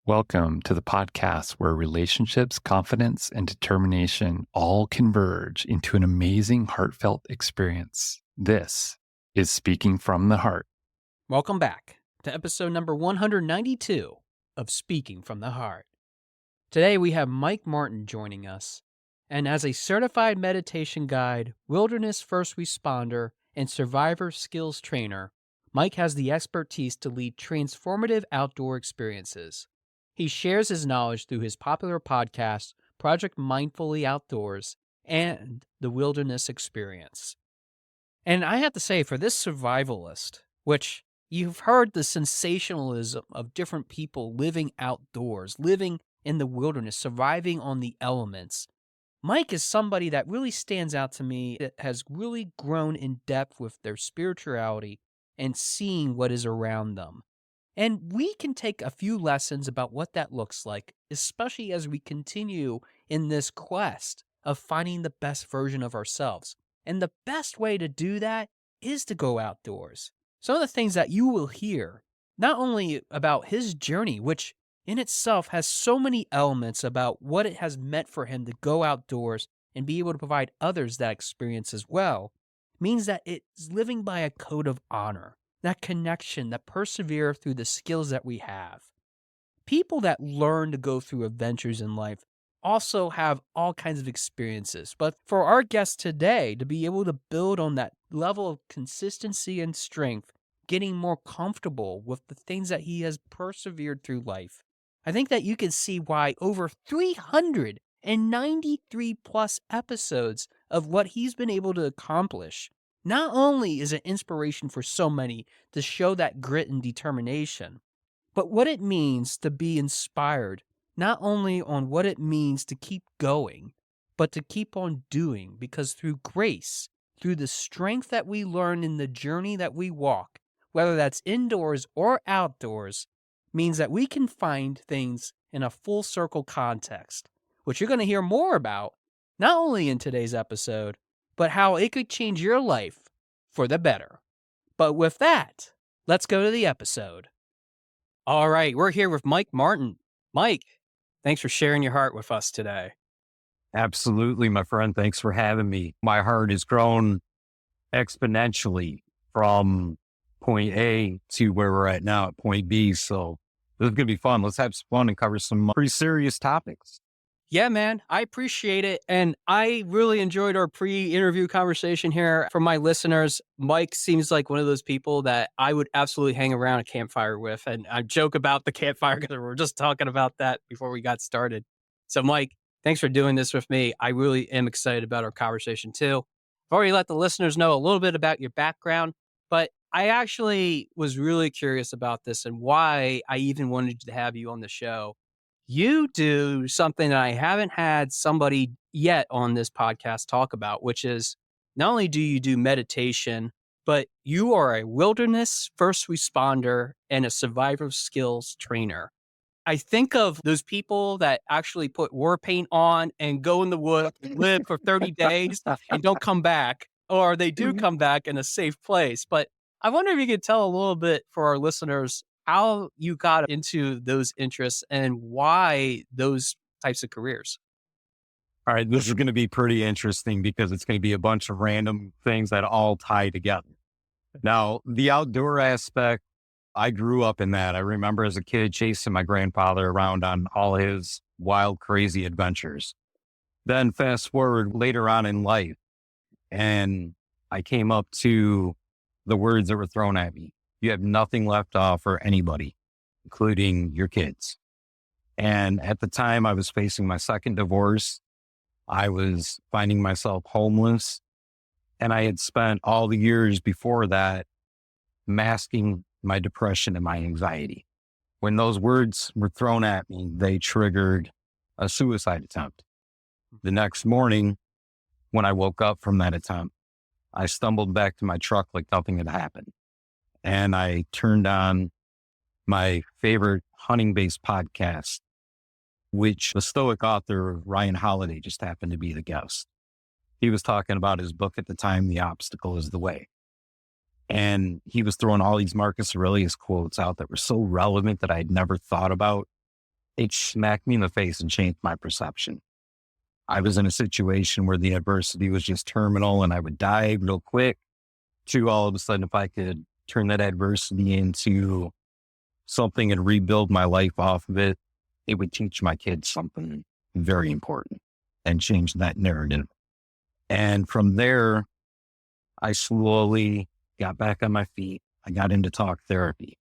Welcome to the podcast where relationships, confidence, and determination all converge into an amazing, heartfelt experience. This is Speaking from the Heart. Welcome back to episode number 192 of Speaking from the Heart. Today we have Mike Martin joining us, and as a certified meditation guide, wilderness first responder, and survivor skills trainer, Mike has the expertise to lead transformative outdoor experiences. He shares his knowledge through his popular podcast, Project Mindfully Outdoors, and The Wilderness Experience. And I have to say, for this survivalist, which you've heard the sensationalism of different people living outdoors, living in the wilderness, surviving on the elements, Mike is somebody that really stands out to me that has really grown in depth with their spirituality and seeing what is around them. And we can take a few lessons about what that looks like, especially as we continue in this quest of finding the best version of ourselves. And the best way to do that is to go outdoors. Some of the things that you will hear, not only about his journey, which in itself has so many elements about what it has meant for him to go outdoors and be able to provide others that experience as well, means that it's living by a code of honor. That connection, that persevere through the skills that we have. People that learn to go through adventures in life also have all kinds of experiences. But for our guest today to be able to build on that level of consistency and strength, getting more comfortable with the things that he has persevered through life, I think that you can see why over 393 plus episodes of what he's been able to accomplish not only is it inspiration for so many to show that grit and determination, but what it means to be inspired, not only on what it means to keep going, but to keep on doing, because through grace, through the strength that we learn in the journey that we walk, whether that's indoors or outdoors, means that we can find things in a full circle context, which you're going to hear more about, not only in today's episode, but how it could change your life for the better. But with that, let's go to the episode. All right, we're here with Mike Martin. Mike, thanks for sharing your heart with us today. Absolutely, my friend. Thanks for having me. My heart has grown exponentially from point A to where we're at now at point B. So this is going to be fun. Let's have some fun and cover some pretty serious topics. Yeah, man, I appreciate it. And I really enjoyed our pre-interview conversation here. For my listeners, Mike seems like one of those people that I would absolutely hang around a campfire with. And I joke about the campfire because we were just talking about that before we got started. So Mike, thanks for doing this with me. I really am excited about our conversation too. I've already let the listeners know a little bit about your background, but I actually was really curious about this and why I even wanted to have you on the show. You do something that I haven't had somebody yet on this podcast talk about, which is not only do you do meditation, but you are a wilderness first responder and a survivor skills trainer. I think of those people that actually put war paint on and go in the woods, live for 30 days and don't come back, or they do come back in a safe place. But I wonder if you could tell a little bit for our listeners how you got into those interests and why those types of careers. All right, this is going to be pretty interesting because it's going to be a bunch of random things that all tie together. Now, the outdoor aspect, I grew up in that. I remember as a kid chasing my grandfather around on all his wild, crazy adventures. Then fast forward later on in life, and I came up to the words that were thrown at me. You have nothing left to offer anybody, including your kids. And at the time I was facing my second divorce, I was finding myself homeless, and I had spent all the years before that masking my depression and my anxiety. When those words were thrown at me, they triggered a suicide attempt. The next morning, when I woke up from that attempt, I stumbled back to my truck like nothing had happened. And I turned on my favorite hunting-based podcast, which the Stoic author Ryan Holiday just happened to be the guest. He was talking about his book at the time, The Obstacle is the Way. And he was throwing all these Marcus Aurelius quotes out that were so relevant that I had never thought about it smacked me in the face and changed my perception. I was in a situation where the adversity was just terminal and I would die real quick, to all of a sudden, if I could turn that adversity into something and rebuild my life off of it, it would teach my kids something very important and change that narrative. And from there, I slowly got back on my feet. I got into talk therapy.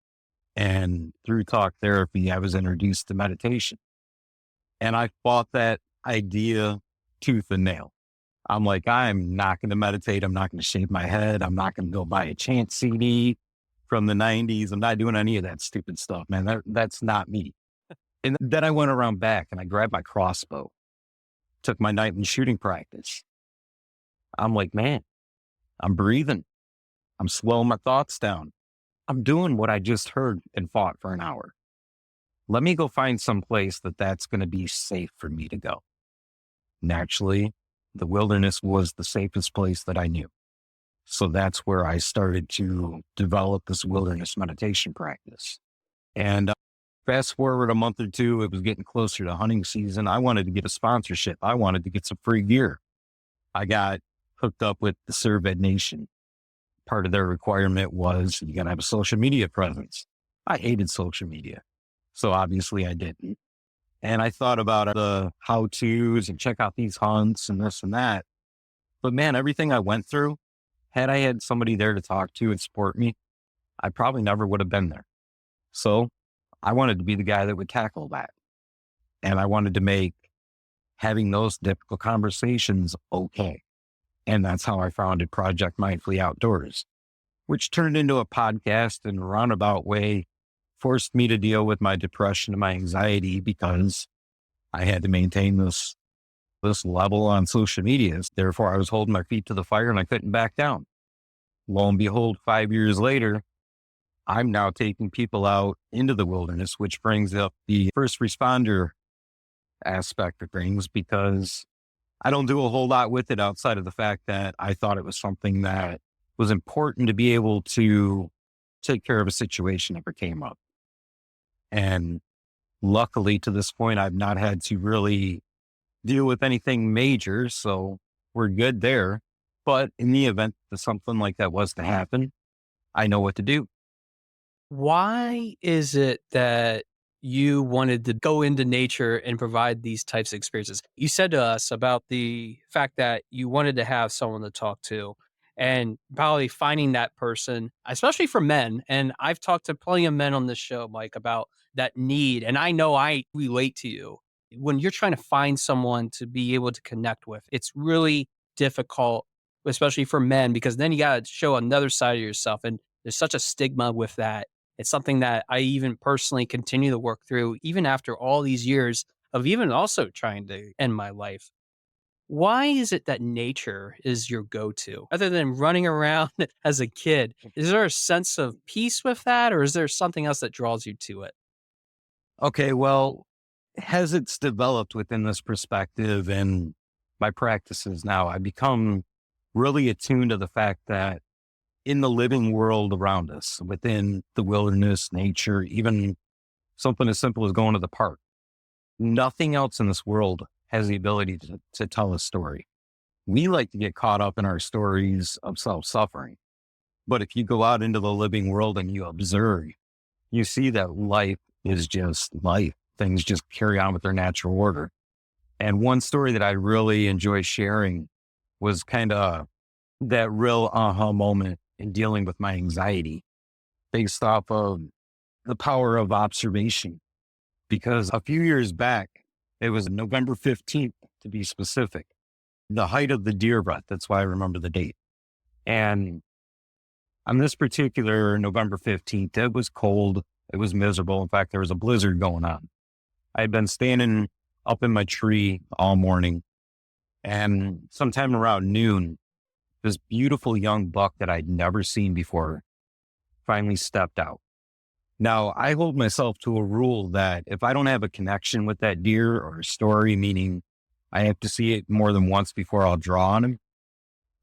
And through talk therapy, I was introduced to meditation. And I fought that idea tooth and nail. I'm like, I'm not going to meditate. I'm not going to shave my head. I'm not going to go buy a chant CD from the 90s. I'm not doing any of that stupid stuff, man. That's not me. And then I went around back and I grabbed my crossbow, took my nightly shooting practice. I'm like, man, I'm breathing. I'm slowing my thoughts down. I'm doing what I just heard and fought for an hour. Let me go find some place that's going to be safe for me to go. Naturally, the wilderness was the safest place that I knew. So that's where I started to develop this wilderness meditation practice. And fast forward a month or two, it was getting closer to hunting season. I wanted to get a sponsorship. I wanted to get some free gear. I got hooked up with the Survey Nation. Part of their requirement was you got to have a social media presence. I hated social media. So obviously I didn't. And I thought about the how-tos and check out these hunts and this and that. But man, everything I went through, had I had somebody there to talk to and support me, I probably never would have been there. So I wanted to be the guy that would tackle that. And I wanted to make having those difficult conversations okay. And that's how I founded Project Mindfully Outdoors, which turned into a podcast in a roundabout way, forced me to deal with my depression and my anxiety because I had to maintain this level on social media. Therefore, I was holding my feet to the fire and I couldn't back down. Lo and behold, 5 years later, I'm now taking people out into the wilderness, which brings up the first responder aspect of things, because I don't do a whole lot with it outside of the fact that I thought it was something that was important to be able to take care of a situation that ever came up. And luckily to this point, I've not had to really deal with anything major. So we're good there. But in the event that something like that was to happen, I know what to do. Why is it that you wanted to go into nature and provide these types of experiences? You said to us about the fact that you wanted to have someone to talk to and probably finding that person, especially for men. And I've talked to plenty of men on this show, Mike, about that need. And I know I relate to you. When you're trying to find someone to be able to connect with, it's really difficult, especially for men, because then you got to show another side of yourself. And there's such a stigma with that. It's something that I even personally continue to work through, even after all these years of even also trying to end my life. Why is it that nature is your go-to? Other than running around as a kid, is there a sense of peace with that, or is there something else that draws you to it? Okay, well, as it's developed within this perspective and my practices now, I've become really attuned to the fact that in the living world around us, within the wilderness, nature, even something as simple as going to the park, nothing else in this world has the ability to tell a story. We like to get caught up in our stories of self-suffering. But if you go out into the living world and you observe, you see that life is just life. Things just carry on with their natural order. And one story that I really enjoy sharing was kind of that real aha moment in dealing with my anxiety based off of the power of observation. Because a few years back, it was November 15th, to be specific, the height of the deer rut. That's why I remember the date. And on this particular November 15th, it was cold. It was miserable. In fact, there was a blizzard going on. I had been standing up in my tree all morning, and sometime around noon, this beautiful young buck that I'd never seen before finally stepped out. Now, I hold myself to a rule that if I don't have a connection with that deer or a story, meaning I have to see it more than once before I'll draw on him,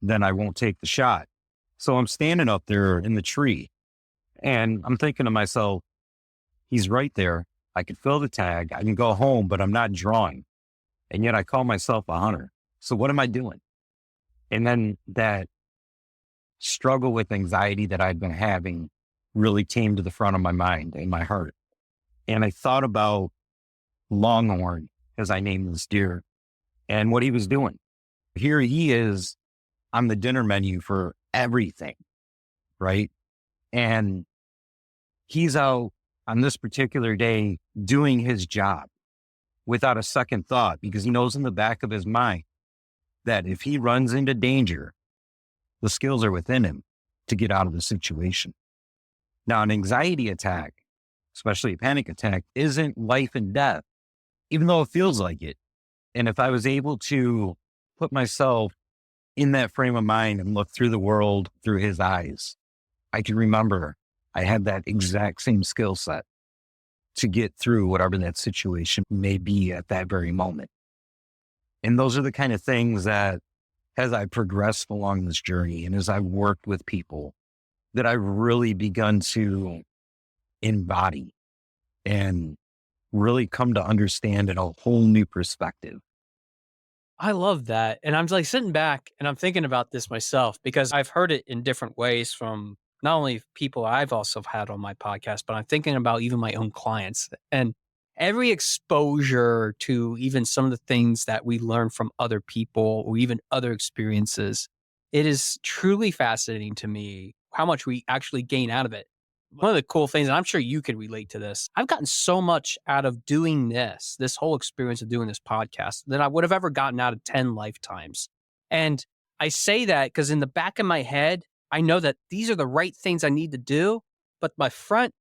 then I won't take the shot. So I'm standing up there in the tree and I'm thinking to myself, he's right there. I could fill the tag. I can go home, but I'm not drawing. And yet I call myself a hunter. So what am I doing? And then that struggle with anxiety that I'd been having really came to the front of my mind and my heart. And I thought about Longhorn, as I named this deer, and what he was doing. Here he is on the dinner menu for everything, right? And he's out on this particular day doing his job without a second thought, because he knows in the back of his mind that if he runs into danger, the skills are within him to get out of the situation. Now, an anxiety attack, especially a panic attack, isn't life and death, even though it feels like it. And if I was able to put myself in that frame of mind and look through the world through his eyes, I can remember I had that exact same skill set to get through whatever that situation may be at that very moment. And those are the kind of things that, as I progressed along this journey and as I worked with people, that I've really begun to embody and really come to understand in a whole new perspective. I love that. And I'm like sitting back and I'm thinking about this myself because I've heard it in different ways from not only people I've also had on my podcast, but I'm thinking about even my own clients. And every exposure to even some of the things that we learn from other people or even other experiences, it is truly fascinating to me how much we actually gain out of it. One of the cool things, and I'm sure you could relate to this, I've gotten so much out of doing this whole experience of doing this podcast than I would have ever gotten out of 10 lifetimes. And I say that because in the back of my head, I know that these are the right things I need to do, but my front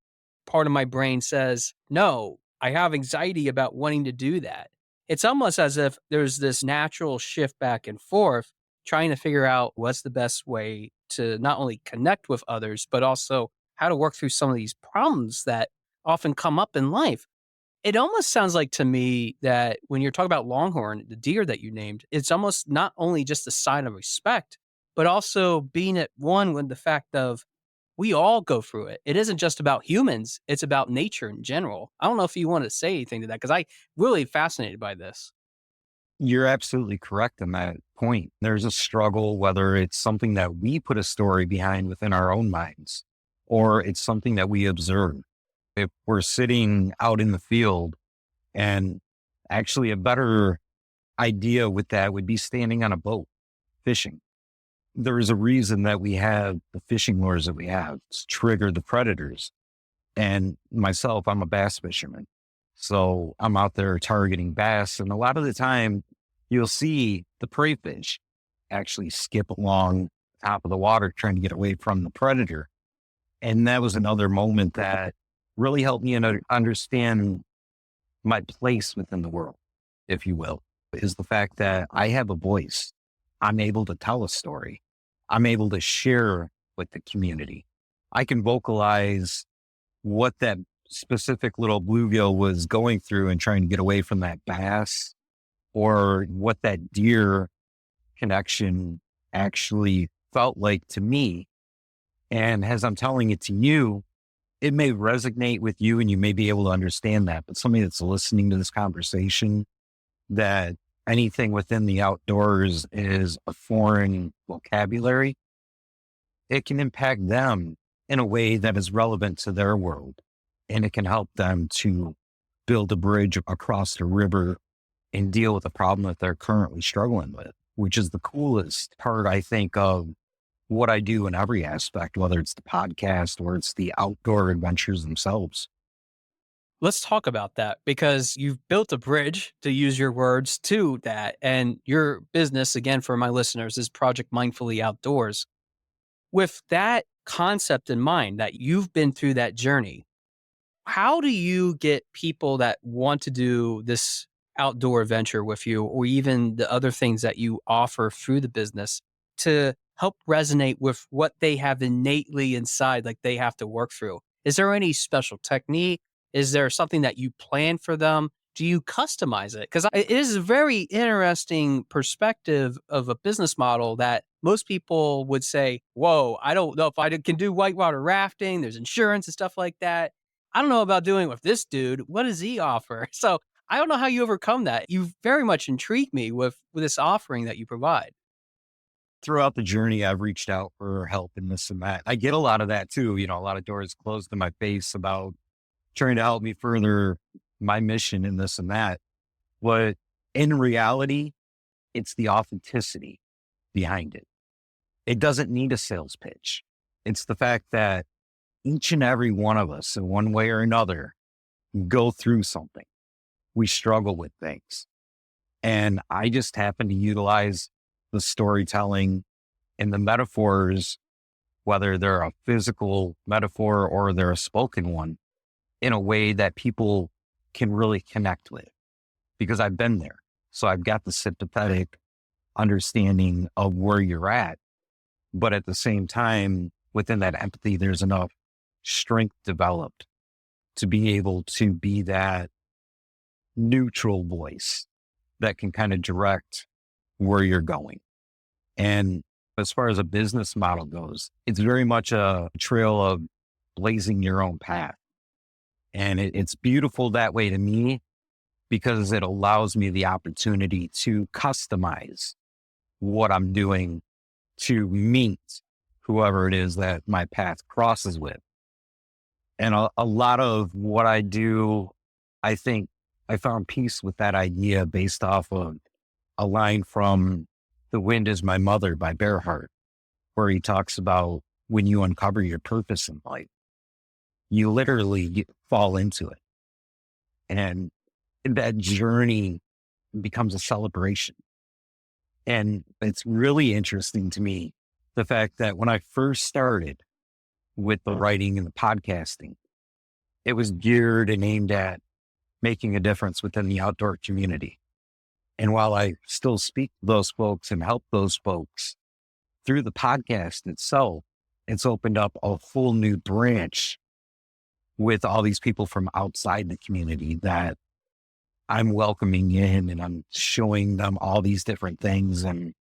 part of my brain says, no, I have anxiety about wanting to do that. It's almost as if there's this natural shift back and forth, trying to figure out what's the best way to not only connect with others, but also how to work through some of these problems that often come up in life. It almost sounds like to me that when you're talking about Longhorn, the deer that you named, it's almost not only just a sign of respect, but also being at one with the fact of we all go through it. It isn't just about humans. It's about nature in general. I don't know if you want to say anything to that because I really fascinated by this. You're absolutely correct on that point. There's a struggle, whether it's something that we put a story behind within our own minds, or it's something that we observe. If we're sitting out in the field, and actually a better idea with that would be standing on a boat, fishing. There is a reason that we have the fishing lures that we have to trigger the predators. And myself, I'm a bass fisherman. So I'm out there targeting bass. And a lot of the time you'll see the prey fish actually skip along top of the water trying to get away from the predator. And that was another moment that really helped me understand my place within the world, if you will, is the fact that I have a voice. I'm able to tell a story. I'm able to share with the community. I can vocalize what that specific little bluegill was going through and trying to get away from that bass, or what that deer connection actually felt like to me. And as I'm telling it to you, it may resonate with you and you may be able to understand that, but somebody that's listening to this conversation, that anything within the outdoors is a foreign vocabulary, it can impact them in a way that is relevant to their world. And it can help them to build a bridge across the river and deal with a problem that they're currently struggling with, which is the coolest part, I think, of what I do in every aspect, whether it's the podcast or it's the outdoor adventures themselves. Let's talk about that because you've built a bridge, to use your words, to that. And your business, again, for my listeners, is Project Mindfully Outdoors. With that concept in mind, that you've been through that journey, how do you get people that want to do this outdoor adventure with you, or even the other things that you offer through the business, to help resonate with what they have innately inside, like they have to work through? Is there any special technique? Is there something that you plan for them? Do you customize it? Because it is a very interesting perspective of a business model that most people would say, whoa, I don't know if I can do whitewater rafting. There's insurance and stuff like that. I don't know about doing it with this dude. What does he offer? So I don't know how you overcome that. You very much intrigue me with this offering that you provide. Throughout the journey, I've reached out for help in this and that. I get a lot of that too. A lot of doors closed in my face about trying to help me further my mission in this and that. But in reality, it's the authenticity behind it. It doesn't need a sales pitch. It's the fact that each and every one of us, in one way or another, go through something. We struggle with things. And I just happen to utilize the storytelling and the metaphors, whether they're a physical metaphor or they're a spoken one, in a way that people can really connect with, because I've been there. So I've got the sympathetic understanding of where you're at. But at the same time, within that empathy, there's enough strength developed to be able to be that neutral voice that can kind of direct where you're going. And as far as a business model goes, it's very much a trail of blazing your own path. And it's beautiful that way to me, because it allows me the opportunity to customize what I'm doing to meet whoever it is that my path crosses with. And a lot of what I do, I think I found peace with that idea based off of a line from The Wind Is My Mother by Bearheart, where he talks about when you uncover your purpose in life, you literally fall into it. And that journey becomes a celebration. And it's really interesting to me, the fact that when I first started with the writing and the podcasting, it was geared and aimed at making a difference within the outdoor community. And while I still speak to those folks and help those folks through the podcast itself, it's opened up a full new branch with all these people from outside the community that I'm welcoming in, and I'm showing them all these different things. And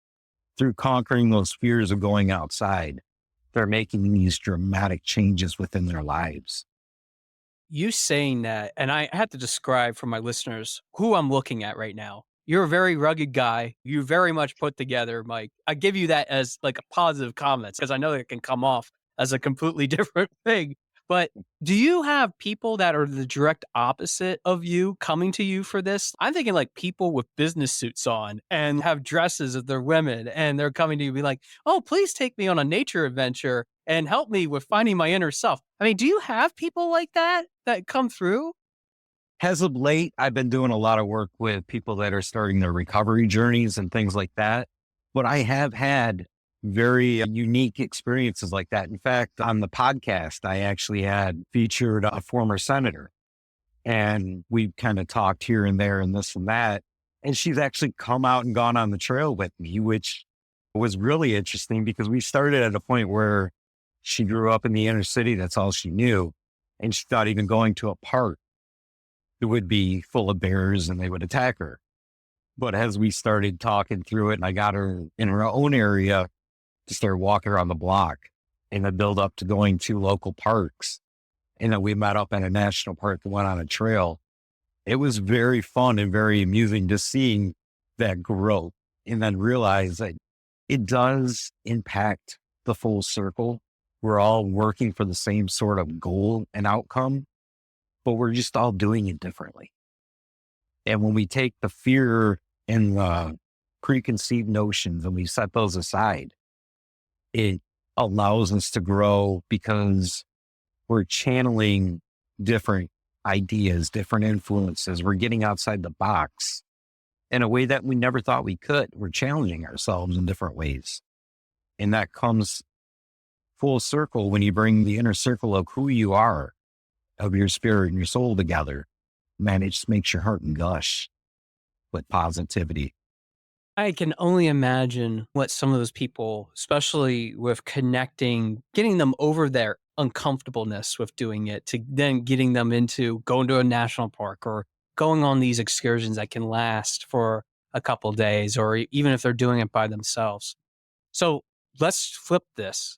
through conquering those fears of going outside, they're making these dramatic changes within their lives. You saying that, and I have to describe for my listeners who I'm looking at right now. You're a very rugged guy. You very much put together, Mike. I give you that as like a positive comment, because I know it can come off as a completely different thing. But do you have people that are the direct opposite of you coming to you for this? I'm thinking like people with business suits on and have dresses if they're women, and they're coming to you be like, oh, please take me on a nature adventure and help me with finding my inner self. I mean, do you have people like that come through? As of late, I've been doing a lot of work with people that are starting their recovery journeys and things like that. But I have had very unique experiences like that. In fact, on the podcast, I actually had featured a former senator, and we kind of talked here and there and this and that. And she's actually come out and gone on the trail with me, which was really interesting, because we started at a point where she grew up in the inner city. That's all she knew. And she thought even going to a park, it would be full of bears and they would attack her. But as we started talking through it, and I got her in her own area to start walking around the block, and then build up to going to local parks. And then we met up at a national park and went on a trail. It was very fun and very amusing just seeing that growth, and then realize that it does impact the full circle. We're all working for the same sort of goal and outcome, but we're just all doing it differently. And when we take the fear and the preconceived notions and we set those aside, it allows us to grow, because we're channeling different ideas, different influences. We're getting outside the box in a way that we never thought we could. We're challenging ourselves in different ways. And that comes full circle when you bring the inner circle of who you are, of your spirit and your soul together. Man, it just makes your heart gush with positivity. I can only imagine what some of those people, especially with connecting, getting them over their uncomfortableness with doing it, to then getting them into going to a national park or going on these excursions that can last for a couple of days, or even if they're doing it by themselves. So let's flip this.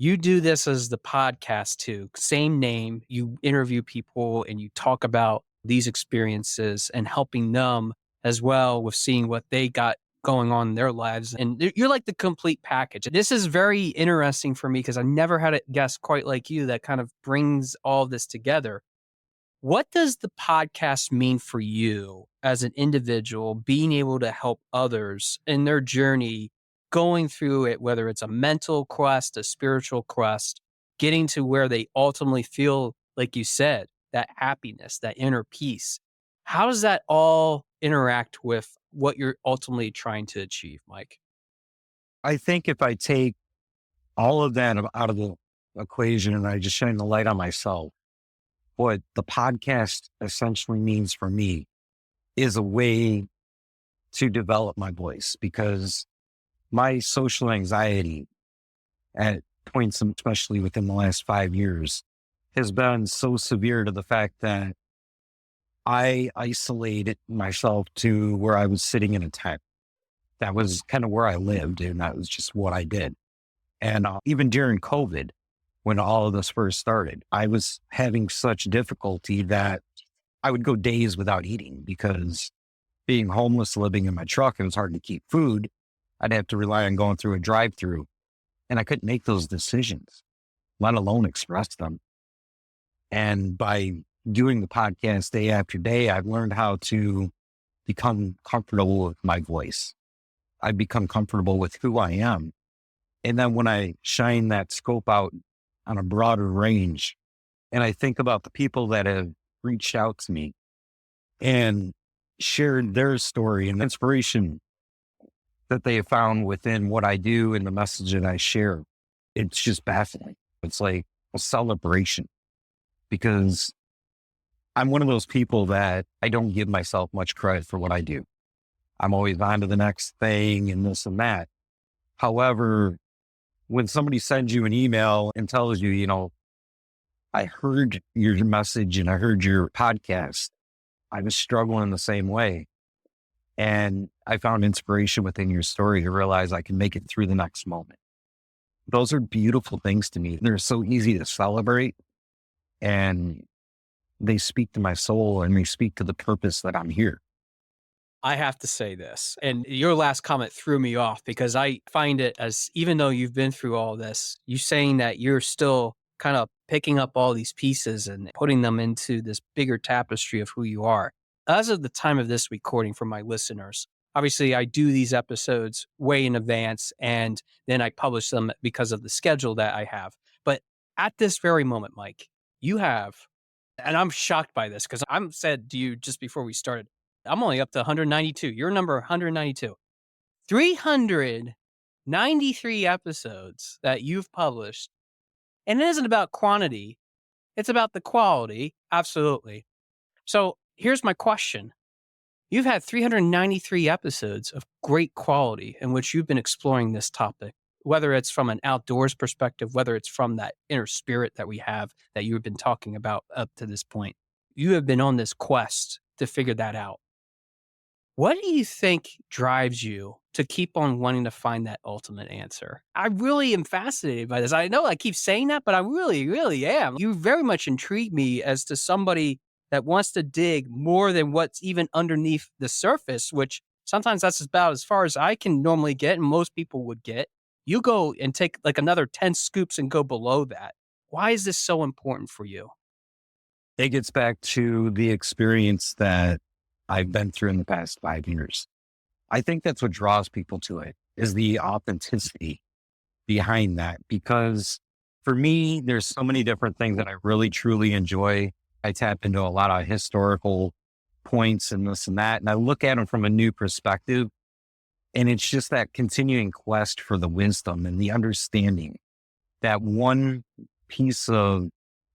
You do this as the podcast too, same name. You interview people and you talk about these experiences and helping them as well with seeing what they got going on in their lives. And you're like the complete package. This is very interesting for me because I never had a guest quite like you that kind of brings all this together. What does the podcast mean for you as an individual, being able to help others in their journey, going through it, whether it's a mental quest, a spiritual quest, getting to where they ultimately feel, like you said, that happiness, that inner peace? How does that all interact with what you're ultimately trying to achieve, Mike? I think if I take all of that out of the equation and I just shine the light on myself, what the podcast essentially means for me is a way to develop my voice, because my social anxiety at points, especially within the last 5 years, has been so severe to the fact that I isolated myself to where I was sitting in a tent. That was kind of where I lived, and that was just what I did. And even during COVID, when all of this first started, I was having such difficulty that I would go days without eating, because being homeless, living in my truck, it was hard to keep food. I'd have to rely on going through a drive-through, and I couldn't make those decisions, let alone express them. And by doing the podcast day after day, I've learned how to become comfortable with my voice. I've become comfortable with who I am. And then when I shine that scope out on a broader range, and I think about the people that have reached out to me and shared their story and inspiration that they have found within what I do and the message that I share, it's just baffling. It's like a celebration, because I'm one of those people that I don't give myself much credit for what I do. I'm always on to the next thing and this and that. However, when somebody sends you an email and tells you, I heard your message and I heard your podcast, I was struggling the same way. And I found inspiration within your story to realize I can make it through the next moment. Those are beautiful things to me. They're so easy to celebrate, and they speak to my soul, and they speak to the purpose that I'm here. I have to say this, and your last comment threw me off, because I find it as, even though you've been through all this, you saying that you're still kind of picking up all these pieces and putting them into this bigger tapestry of who you are. As of the time of this recording for my listeners, obviously I do these episodes way in advance, and then I publish them because of the schedule that I have. But at this very moment, Mike, you have, and I'm shocked by this because I'm said to you just before we started, I'm only up to 192. You're number 192. 393 episodes that you've published. And it isn't about quantity. It's about the quality. Absolutely. So here's my question. You've had 393 episodes of great quality in which you've been exploring this topic, whether it's from an outdoors perspective, whether it's from that inner spirit that we have that you've been talking about up to this point. You have been on this quest to figure that out. What do you think drives you to keep on wanting to find that ultimate answer? I really am fascinated by this. I know I keep saying that, but I really, really am. You very much intrigue me as to somebody that wants to dig more than what's even underneath the surface, which sometimes that's about as far as I can normally get and most people would get. You go and take like another 10 scoops and go below that. Why is this so important for you? It gets back to the experience that I've been through in the past 5 years. I think that's what draws people to it, is the authenticity behind that. Because for me, there's so many different things that I really, truly enjoy. I tap into a lot of historical points and this and that, and I look at them from a new perspective. And it's just that continuing quest for the wisdom and the understanding, that one piece of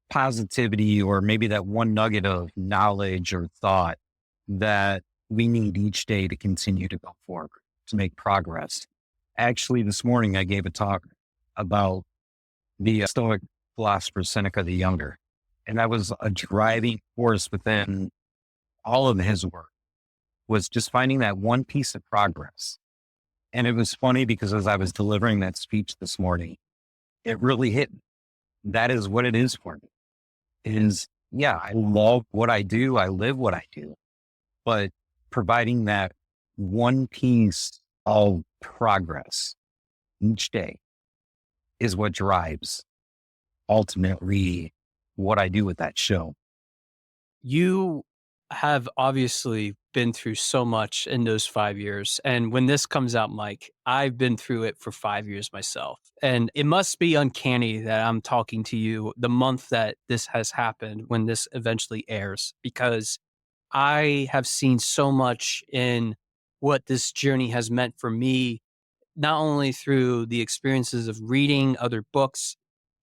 positivity, or maybe that one nugget of knowledge or thought that we need each day to continue to go forward, to make progress. Actually, this morning I gave a talk about the Stoic philosopher Seneca the Younger. And that was a driving force within all of his work, was just finding that one piece of progress. And it was funny because as I was delivering that speech this morning, it really hit me. That is what it is for me. I love what I do. I live what I do, but providing that one piece of progress each day is what drives ultimately what I do with that show. You have obviously been through so much in those 5 years. And when this comes out, Mike, I've been through it for 5 years myself. And it must be uncanny that I'm talking to you the month that this has happened when this eventually airs, because I have seen so much in what this journey has meant for me, not only through the experiences of reading other books,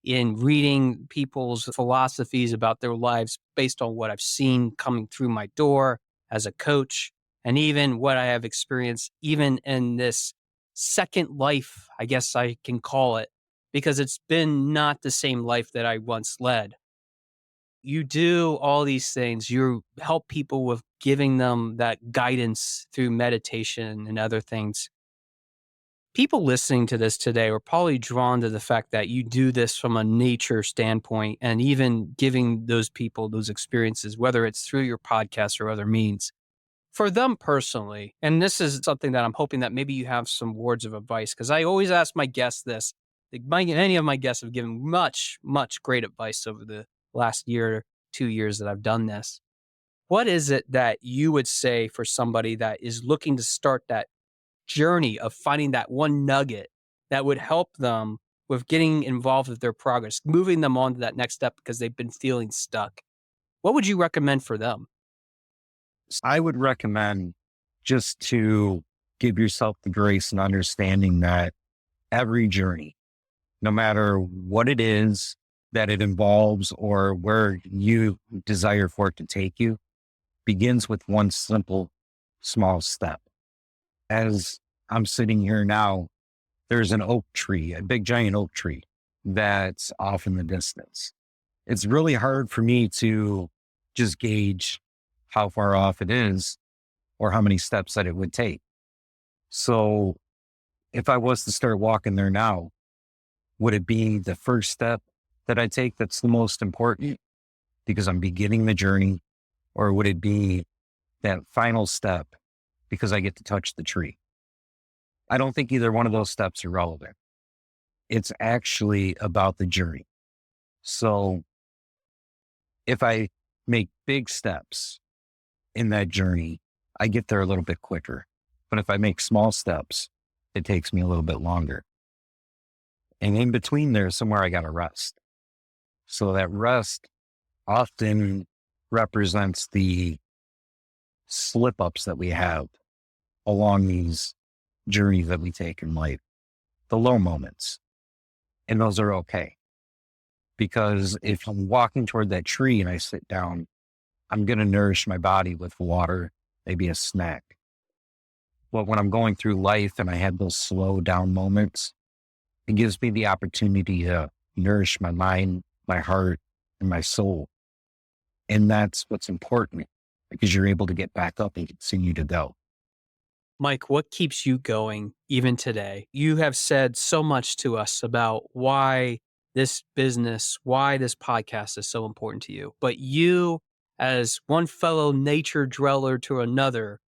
in reading people's philosophies about their lives based on what I've seen coming through my door as a coach, and even what I have experienced even in this second life, I guess I can call it, because it's been not the same life that I once led. You do all these things. You help people with giving them that guidance through meditation and other things. People listening to this today are probably drawn to the fact that you do this from a nature standpoint and even giving those people those experiences, whether it's through your podcast or other means. For them personally, and this is something that I'm hoping that maybe you have some words of advice, because I always ask my guests this. Any of my guests have given much, much great advice over the last year, 2 years that I've done this. What is it that you would say for somebody that is looking to start that journey of finding that one nugget that would help them with getting involved with their progress, moving them on to that next step because they've been feeling stuck? What would you recommend for them? I would recommend just to give yourself the grace and understanding that every journey, no matter what it is that it involves or where you desire for it to take you, begins with one simple, small step. As I'm sitting here now, there's an oak tree, a big giant oak tree that's off in the distance. It's really hard for me to just gauge how far off it is or how many steps that it would take. So if I was to start walking there now, would it be the first step that I take that's the most important because I'm beginning the journey? Or would it be that final step because I get to touch the tree? I don't think either one of those steps are relevant. It's actually about the journey. So if I make big steps in that journey, I get there a little bit quicker. But if I make small steps, it takes me a little bit longer. And in between there, somewhere I got to rest. So that rest often represents the slip ups that we have along these journeys that we take in life, the low moments. And those are okay. Because if I'm walking toward that tree and I sit down, I'm going to nourish my body with water, maybe a snack. But when I'm going through life and I have those slow down moments, it gives me the opportunity to nourish my mind, my heart, and my soul. And that's what's important because you're able to get back up and continue to go. Mike, what keeps you going even today? You have said so much to us about why this business, why this podcast is so important to you. But you, as one fellow nature dweller to another,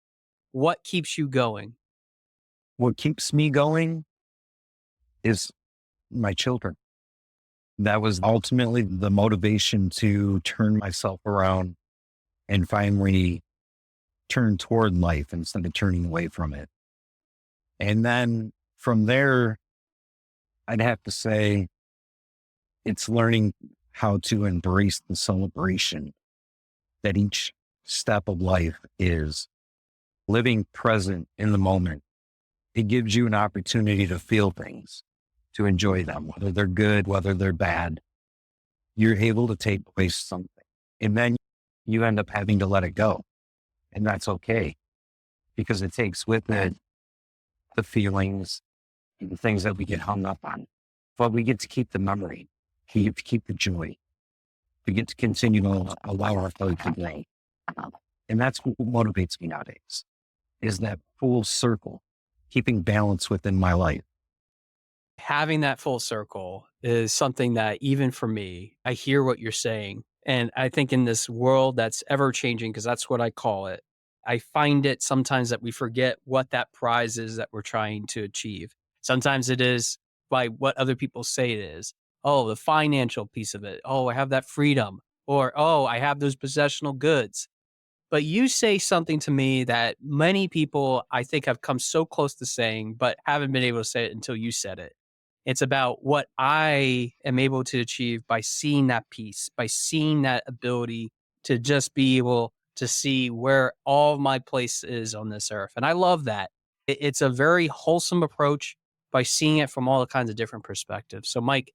what keeps you going? What keeps me going is my children. That was ultimately the motivation to turn myself around and finally turn toward life instead of turning away from it. And then from there, I'd have to say it's learning how to embrace the celebration that each step of life is, living present in the moment. It gives you an opportunity to feel things, to enjoy them, whether they're good, whether they're bad. You're able to take away something, and then you end up having to let it go. And that's okay, because it takes with it the feelings and the things that we get hung up on. But we get to keep the memory, we get to keep the joy. We get to continue to allow our heart to grow. And that's what motivates me nowadays, is that full circle, keeping balance within my life. Having that full circle is something that even for me, I hear what you're saying. And I think in this world that's ever changing, because that's what I call it, I find it sometimes that we forget what that prize is that we're trying to achieve. Sometimes it is by what other people say it is. Oh, the financial piece of it. Oh, I have that freedom. Or, oh, I have those possessional goods. But you say something to me that many people I think have come so close to saying, but haven't been able to say it until you said it. It's about what I am able to achieve by seeing that piece, by seeing that ability to just be able to see where all of my place is on this earth. And I love that. It's a very wholesome approach by seeing it from all the kinds of different perspectives. So, Mike,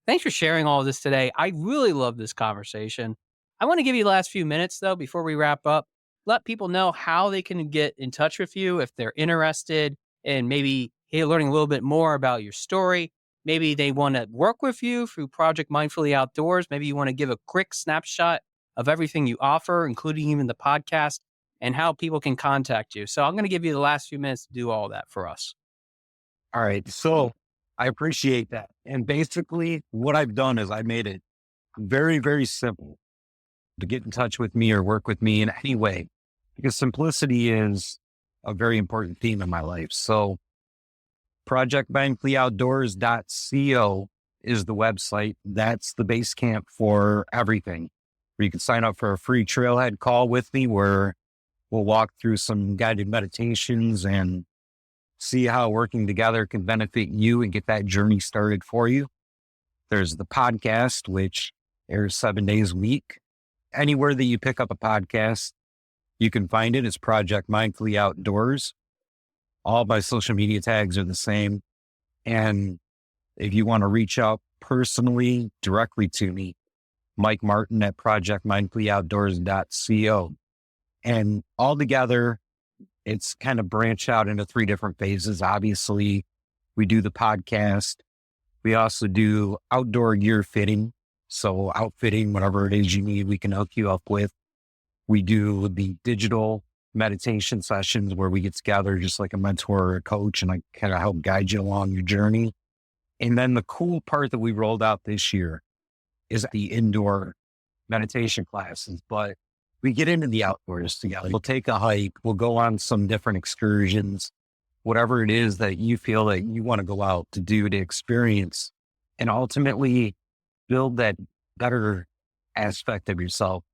thanks for sharing all of this today. I really love this conversation. I want to give you the last few minutes, though, before we wrap up. Let people know how they can get in touch with you if they're interested in maybe learning a little bit more about your story. Maybe they want to work with you through Project Mindfully Outdoors. Maybe you want to give a quick snapshot of everything you offer, including even the podcast, and how people can contact you. So I'm going to give you the last few minutes to do all that for us. All right. So I appreciate that. And basically what I've done is I made it very, very simple to get in touch with me or work with me in any way, because simplicity is a very important theme in my life. So projectmindfully.outdoors.co is the website. That's the base camp for everything, where you can sign up for a free trailhead call with me, where we'll walk through some guided meditations and see how working together can benefit you and get that journey started for you. There's the podcast, which airs 7 days a week. Anywhere that you pick up a podcast, you can find it. It's Project Mindfully Outdoors. All my social media tags are the same. And if you want to reach out personally, directly to me, Mike Martin at projectmindfullyoutdoors.co. And all together, it's kind of branched out into 3 different phases. Obviously, we do the podcast. We also do outdoor gear fitting. So outfitting, whatever it is you need, we can hook you up with. We do the digital meditation sessions where we get together just like a mentor or a coach, and I kind of help guide you along your journey. And then the cool part that we rolled out this year is the indoor meditation classes, but we get into the outdoors together. We'll take a hike. We'll go on some different excursions, whatever it is that you feel that you want to go out to do, to experience, and ultimately build that better aspect of yourself,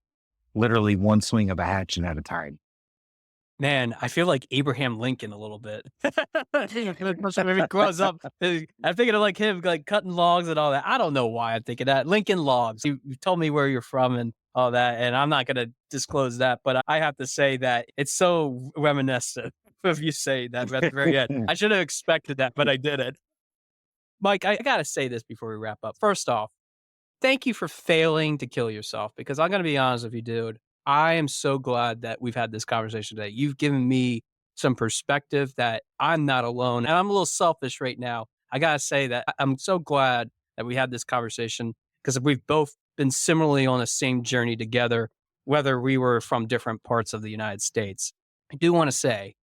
literally one swing of a hatchet at a time. Man, I feel like Abraham Lincoln a little bit. Maybe grows up. I'm thinking of like him, like cutting logs and all that. I don't know why I'm thinking that. Lincoln Logs. You told me where you're from and all that, and I'm not going to disclose that, but I have to say that it's so reminiscent of you saying that at the very end. I should have expected that, but I didn't. Mike, I got to say this before we wrap up. First off, thank you for failing to kill yourself, because I'm going to be honest with you, dude. I am so glad that we've had this conversation today. You've given me some perspective that I'm not alone. And I'm a little selfish right now. I got to say that I'm so glad that we had this conversation, because we've both been similarly on the same journey together, whether we were from different parts of the United States. I do want to say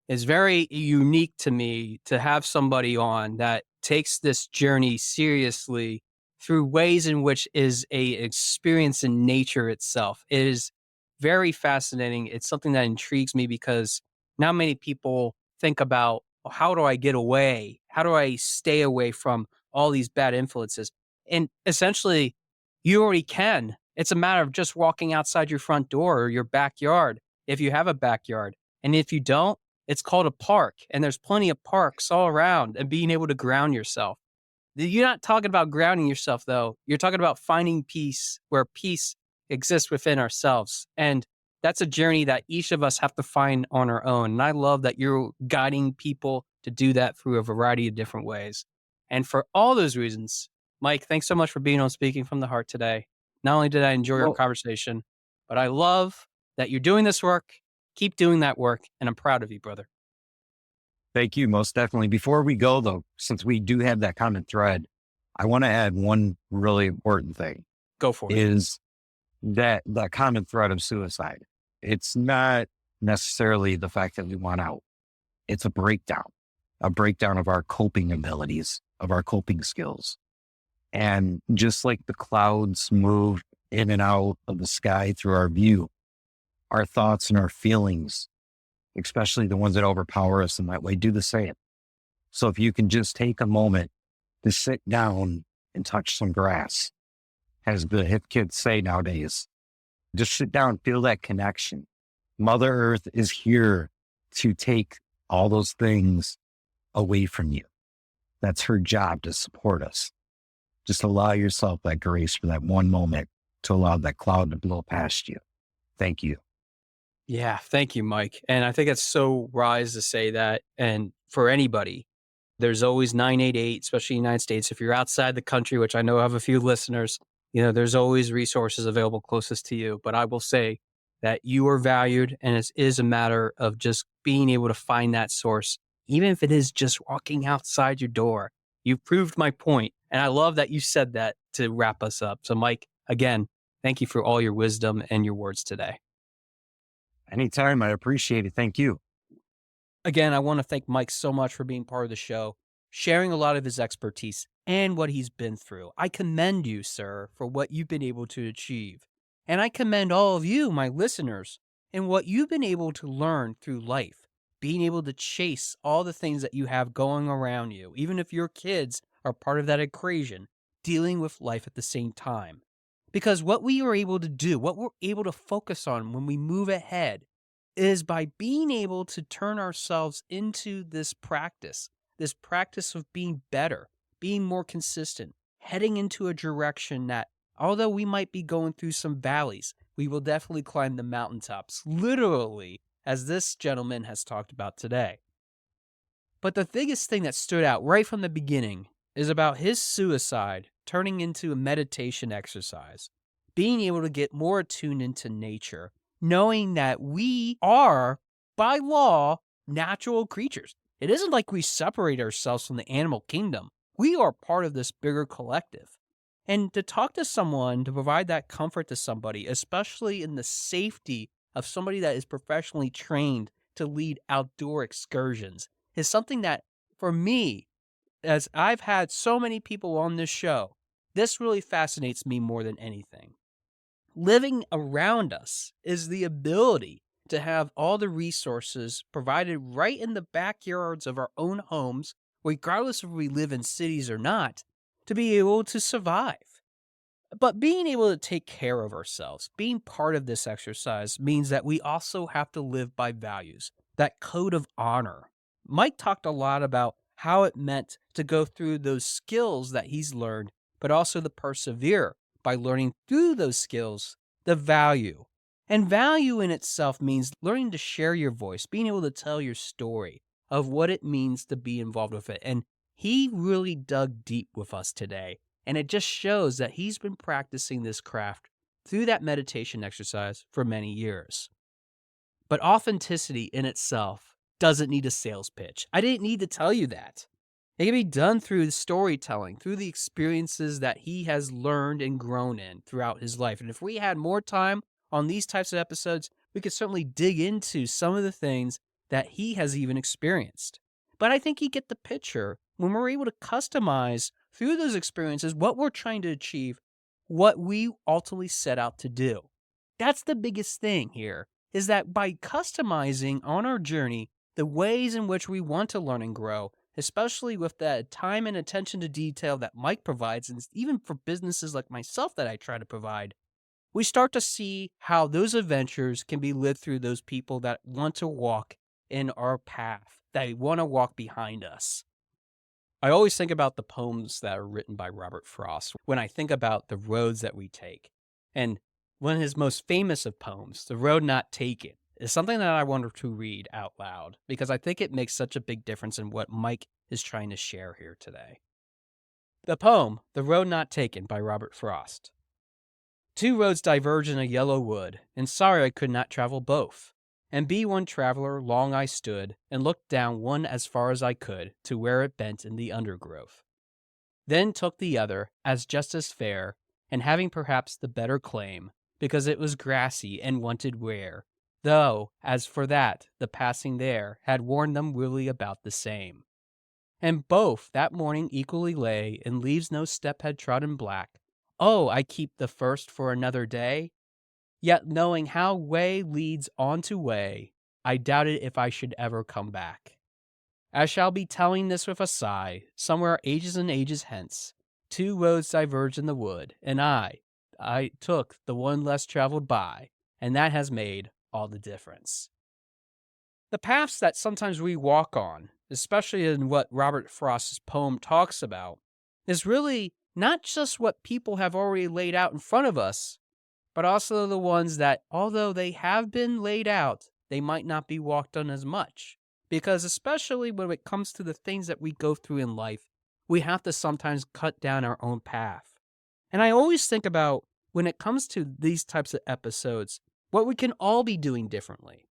it's very unique to me to have somebody on that takes this journey seriously through ways in which is a experience in nature itself. It is very fascinating. It's something that intrigues me, because not many people think about, well, how do I get away? How do I stay away from all these bad influences? And essentially, you already can. It's a matter of just walking outside your front door or your backyard, if you have a backyard. And if you don't, it's called a park. And there's plenty of parks all around, and being able to ground yourself. You're not talking about grounding yourself, though. You're talking about finding peace where peace exists within ourselves. And that's a journey that each of us have to find on our own. And I love that you're guiding people to do that through a variety of different ways. And for all those reasons, Mike, thanks so much for being on Speaking from the Heart today. Not only did I enjoy our conversation, but I love that you're doing this work. Keep doing that work. And I'm proud of you, brother. Thank you. Most definitely. Before we go, though, since we do have that common thread, I want to add one really important thing. Go for it. Is that the common thread of suicide. It's not necessarily the fact that we want out. It's a breakdown of our coping abilities. of our coping skills. And just like the clouds move in and out of the sky through our view, our thoughts and our feelings, especially the ones that overpower us in that way, do the same. So if you can just take a moment to sit down and touch some grass, as the hip kids say nowadays, just sit down, feel that connection. Mother Earth is here to take all those things away from you. That's her job, to support us. Just allow yourself that grace for that one moment to allow that cloud to blow past you. Thank you. Yeah, thank you, Mike. And I think it's so wise to say that. And for anybody, there's always 988, especially in the United States. If you're outside the country, which I know I have a few listeners, there's always resources available closest to you. But I will say that you are valued, and it is a matter of just being able to find that source, even if it is just walking outside your door. You've proved my point, and I love that you said that to wrap us up. So, Mike, again, thank you for all your wisdom and your words today. Anytime. I appreciate it. Thank you. Again, I want to thank Mike so much for being part of the show, sharing a lot of his expertise and what he's been through. I commend you, sir, for what you've been able to achieve. And I commend all of you, my listeners, and what you've been able to learn through life, being able to chase all the things that you have going around you, even if your kids are part of that equation, dealing with life at the same time. Because what we are able to do, what we're able to focus on when we move ahead, is by being able to turn ourselves into this practice of being better, being more consistent, heading into a direction that, although we might be going through some valleys, we will definitely climb the mountaintops, literally, as this gentleman has talked about today. But the biggest thing that stood out right from the beginning is about his suicide turning into a meditation exercise, being able to get more attuned into nature, knowing that we are, by law, natural creatures. It isn't like we separate ourselves from the animal kingdom. We are part of this bigger collective. And to talk to someone, to provide that comfort to somebody, especially in the safety of somebody that is professionally trained to lead outdoor excursions, is something that, for me, as I've had so many people on this show, this really fascinates me more than anything. Living around us is the ability to have all the resources provided right in the backyards of our own homes, regardless if we live in cities or not, to be able to survive. But being able to take care of ourselves, being part of this exercise, means that we also have to live by values, that code of honor. Mike talked a lot about how it meant to go through those skills that he's learned, but also to persevere by learning through those skills the value. And value in itself means learning to share your voice, being able to tell your story of what it means to be involved with it. And he really dug deep with us today. And it just shows that he's been practicing this craft through that meditation exercise for many years. But authenticity in itself doesn't need a sales pitch. I didn't need to tell you that. It can be done through the storytelling, through the experiences that he has learned and grown in throughout his life. And if we had more time on these types of episodes, we could certainly dig into some of the things that he has even experienced. But I think you get the picture when we're able to customize through those experiences what we're trying to achieve, what we ultimately set out to do. That's the biggest thing here, is that by customizing on our journey the ways in which we want to learn and grow, especially with that time and attention to detail that Mike provides, and even for businesses like myself that I try to provide, we start to see how those adventures can be lived through those people that want to walk in our path, that want to walk behind us. I always think about the poems that are written by Robert Frost when I think about the roads that we take. And one of his most famous of poems, The Road Not Taken, is something that I wanted to read out loud because I think it makes such a big difference in what Mike is trying to share here today. The poem, The Road Not Taken by Robert Frost. 2 roads diverge in a yellow wood, and sorry I could not travel both. And be one traveler, long I stood, and looked down one as far as I could, to where it bent in the undergrowth. Then took the other, as just as fair, and having perhaps the better claim, because it was grassy and wanted wear, though, as for that, the passing there had worn them really about the same. And both that morning equally lay in leaves no step had trodden black. Oh, I keep the first for another day. Yet knowing how way leads on to way, I doubted if I should ever come back. I shall be telling this with a sigh, somewhere ages and ages hence. Two roads diverged in the wood, and I took the one less traveled by, and that has made all the difference. The paths that sometimes we walk on, especially in what Robert Frost's poem talks about, is really not just what people have already laid out in front of us, but also the ones that, although they have been laid out, they might not be walked on as much. Because especially when it comes to the things that we go through in life, we have to sometimes cut down our own path. And I always think about, when it comes to these types of episodes, what we can all be doing differently.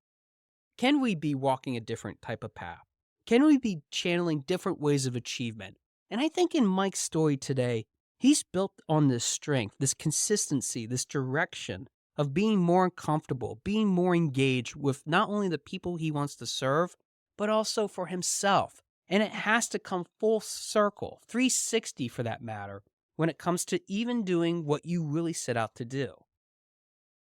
Can we be walking a different type of path? Can we be channeling different ways of achievement? And I think in Mike's story today, he's built on this strength, this consistency, this direction of being more comfortable, being more engaged with not only the people he wants to serve, but also for himself. And it has to come full circle, 360 for that matter, when it comes to even doing what you really set out to do.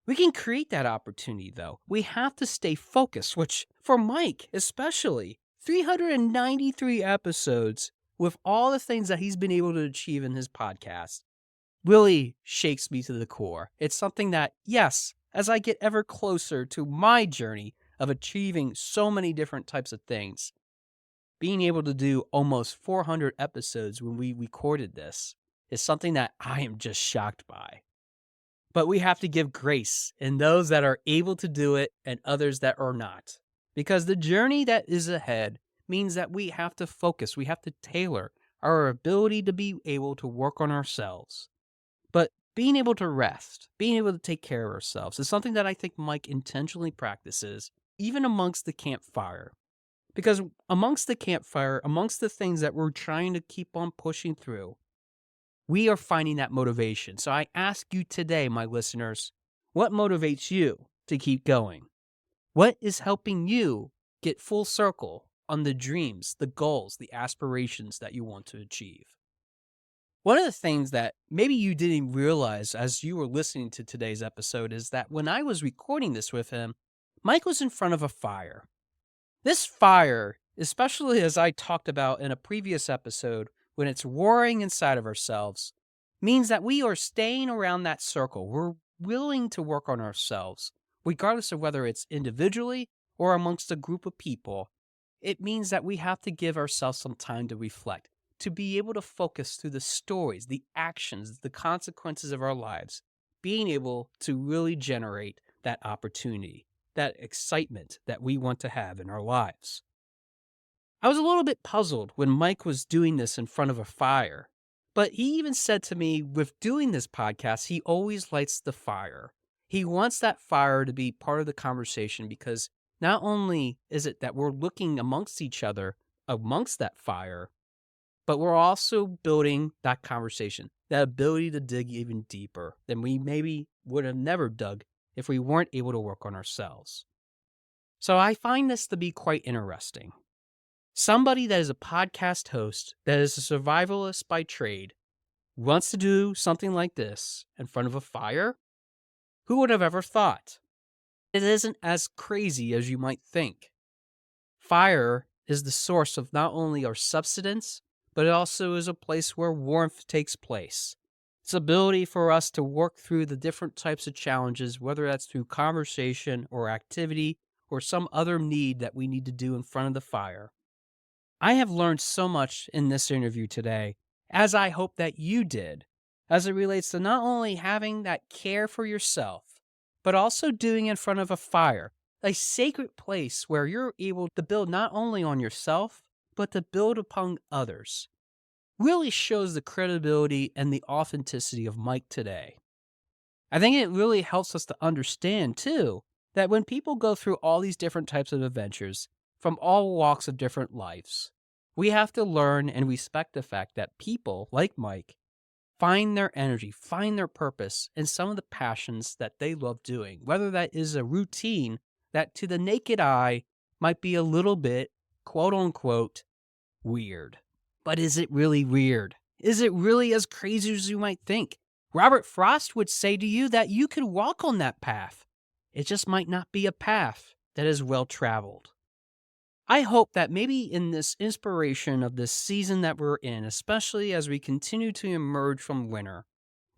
We can create that opportunity, though. We have to stay focused, which, for Mike especially, 393 episodes with all the things that he's been able to achieve in his podcast really shakes me to the core. It's something that, yes, as I get ever closer to my journey of achieving so many different types of things, being able to do almost 400 episodes when we recorded this is something that I am just shocked by. But we have to give grace in those that are able to do it and others that are not. Because the journey that is ahead means that we have to focus, we have to tailor our ability to be able to work on ourselves. But being able to rest, being able to take care of ourselves is something that I think Mike intentionally practices, even amongst the campfire. Because amongst the campfire, amongst the things that we're trying to keep on pushing through, we are finding that motivation. So I ask you today, my listeners, what motivates you to keep going? What is helping you get full circle on the dreams, the goals, the aspirations that you want to achieve? One of the things that maybe you didn't realize as you were listening to today's episode is that when I was recording this with him, Mike was in front of a fire. This fire, especially as I talked about in a previous episode, when it's roaring inside of ourselves, means that we are staying around that circle. We're willing to work on ourselves, regardless of whether it's individually or amongst a group of people. It means that we have to give ourselves some time to reflect, to be able to focus through the stories, the actions, the consequences of our lives, being able to really generate that opportunity, that excitement that we want to have in our lives. I was a little bit puzzled when Mike was doing this in front of a fire, but he even said to me, with doing this podcast, he always lights the fire. He wants that fire to be part of the conversation because not only is it that we're looking amongst each other amongst that fire, but we're also building that conversation, that ability to dig even deeper than we maybe would have never dug if we weren't able to work on ourselves. So I find this to be quite interesting. Somebody that is a podcast host, that is a survivalist by trade, wants to do something like this in front of a fire? Who would have ever thought? It isn't as crazy as you might think. Fire is the source of not only our subsistence, but it also is a place where warmth takes place. It's ability for us to work through the different types of challenges, whether that's through conversation or activity or some other need that we need to do in front of the fire. I have learned so much in this interview today, as I hope that you did, as it relates to not only having that care for yourself, but also doing it in front of a fire, a sacred place where you're able to build not only on yourself, but to build upon others. Really shows the credibility and the authenticity of Mike today. I think it really helps us to understand, too, that when people go through all these different types of adventures, from all walks of different lives, we have to learn and respect the fact that people like Mike find their energy, find their purpose in some of the passions that they love doing, whether that is a routine that to the naked eye might be a little bit, quote unquote, weird. But is it really weird? Is it really as crazy as you might think? Robert Frost would say to you that you could walk on that path. It just might not be a path that is well traveled. I hope that maybe in this inspiration of this season that we're in, especially as we continue to emerge from winter,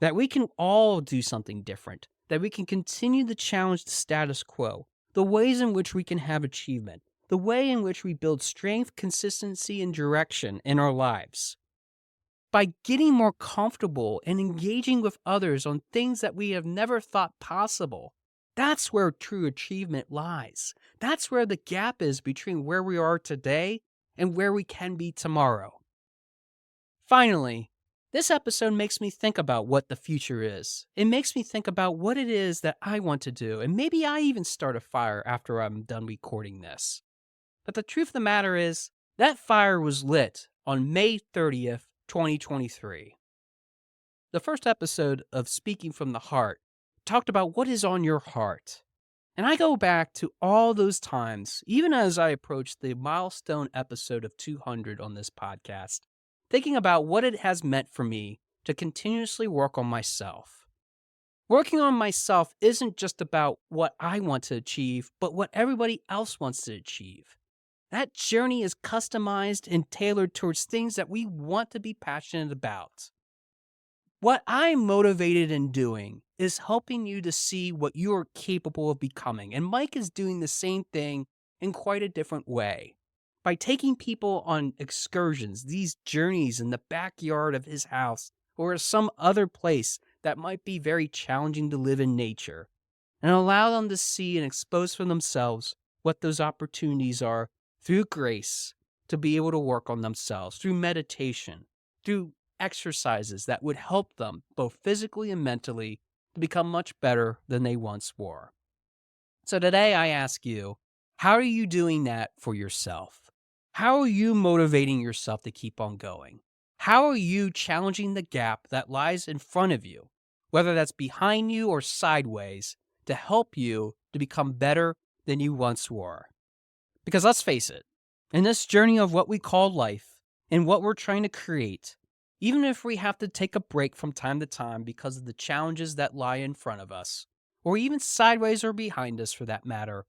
that we can all do something different, that we can continue to challenge the status quo, the ways in which we can have achievement, the way in which we build strength, consistency, and direction in our lives. By getting more comfortable and engaging with others on things that we have never thought possible, that's where true achievement lies. That's where the gap is between where we are today and where we can be tomorrow. Finally, this episode makes me think about what the future is. It makes me think about what it is that I want to do, and maybe I even start a fire after I'm done recording this. But the truth of the matter is, that fire was lit on May 30th, 2023. The first episode of Speaking from the Heart talked about what is on your heart. And I go back to all those times, even as I approach the milestone episode of 200 on this podcast, thinking about what it has meant for me to continuously work on myself. Working on myself isn't just about what I want to achieve, but what everybody else wants to achieve. That journey is customized and tailored towards things that we want to be passionate about. What I'm motivated in doing is helping you to see what you are capable of becoming. And Mike is doing the same thing in quite a different way. By taking people on excursions, these journeys in the backyard of his house or some other place that might be very challenging to live in nature, and allow them to see and expose for themselves what those opportunities are through grace to be able to work on themselves, through meditation, through exercises that would help them both physically and mentally to become much better than they once were. So today I ask you, how are you doing that for yourself? How are you motivating yourself to keep on going? How are you challenging the gap that lies in front of you, whether that's behind you or sideways, to help you to become better than you once were? Because let's face it, in this journey of what we call life and what we're trying to create, even if we have to take a break from time to time because of the challenges that lie in front of us, or even sideways or behind us for that matter,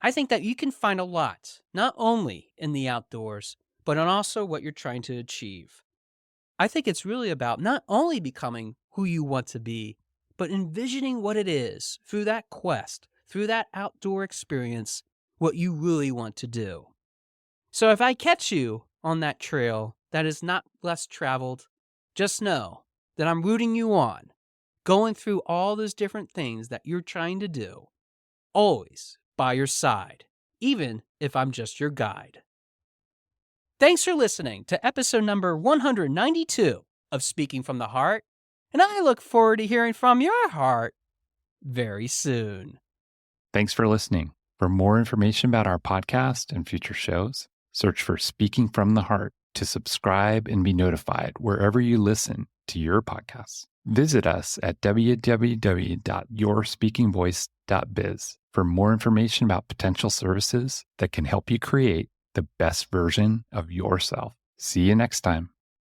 I think that you can find a lot, not only in the outdoors, but in also what you're trying to achieve. I think it's really about not only becoming who you want to be, but envisioning what it is through that quest, through that outdoor experience, what you really want to do. So if I catch you on that trail that is not less traveled, just know that I'm rooting you on, going through all those different things that you're trying to do, always by your side, even if I'm just your guide. Thanks for listening to episode number 192 of Speaking from the Heart, and I look forward to hearing from your heart very soon. Thanks for listening. For more information about our podcast and future shows, search for Speaking from the Heart to subscribe and be notified wherever you listen to your podcasts. Visit us at www.yourspeakingvoice.biz for more information about potential services that can help you create the best version of yourself. See you next time.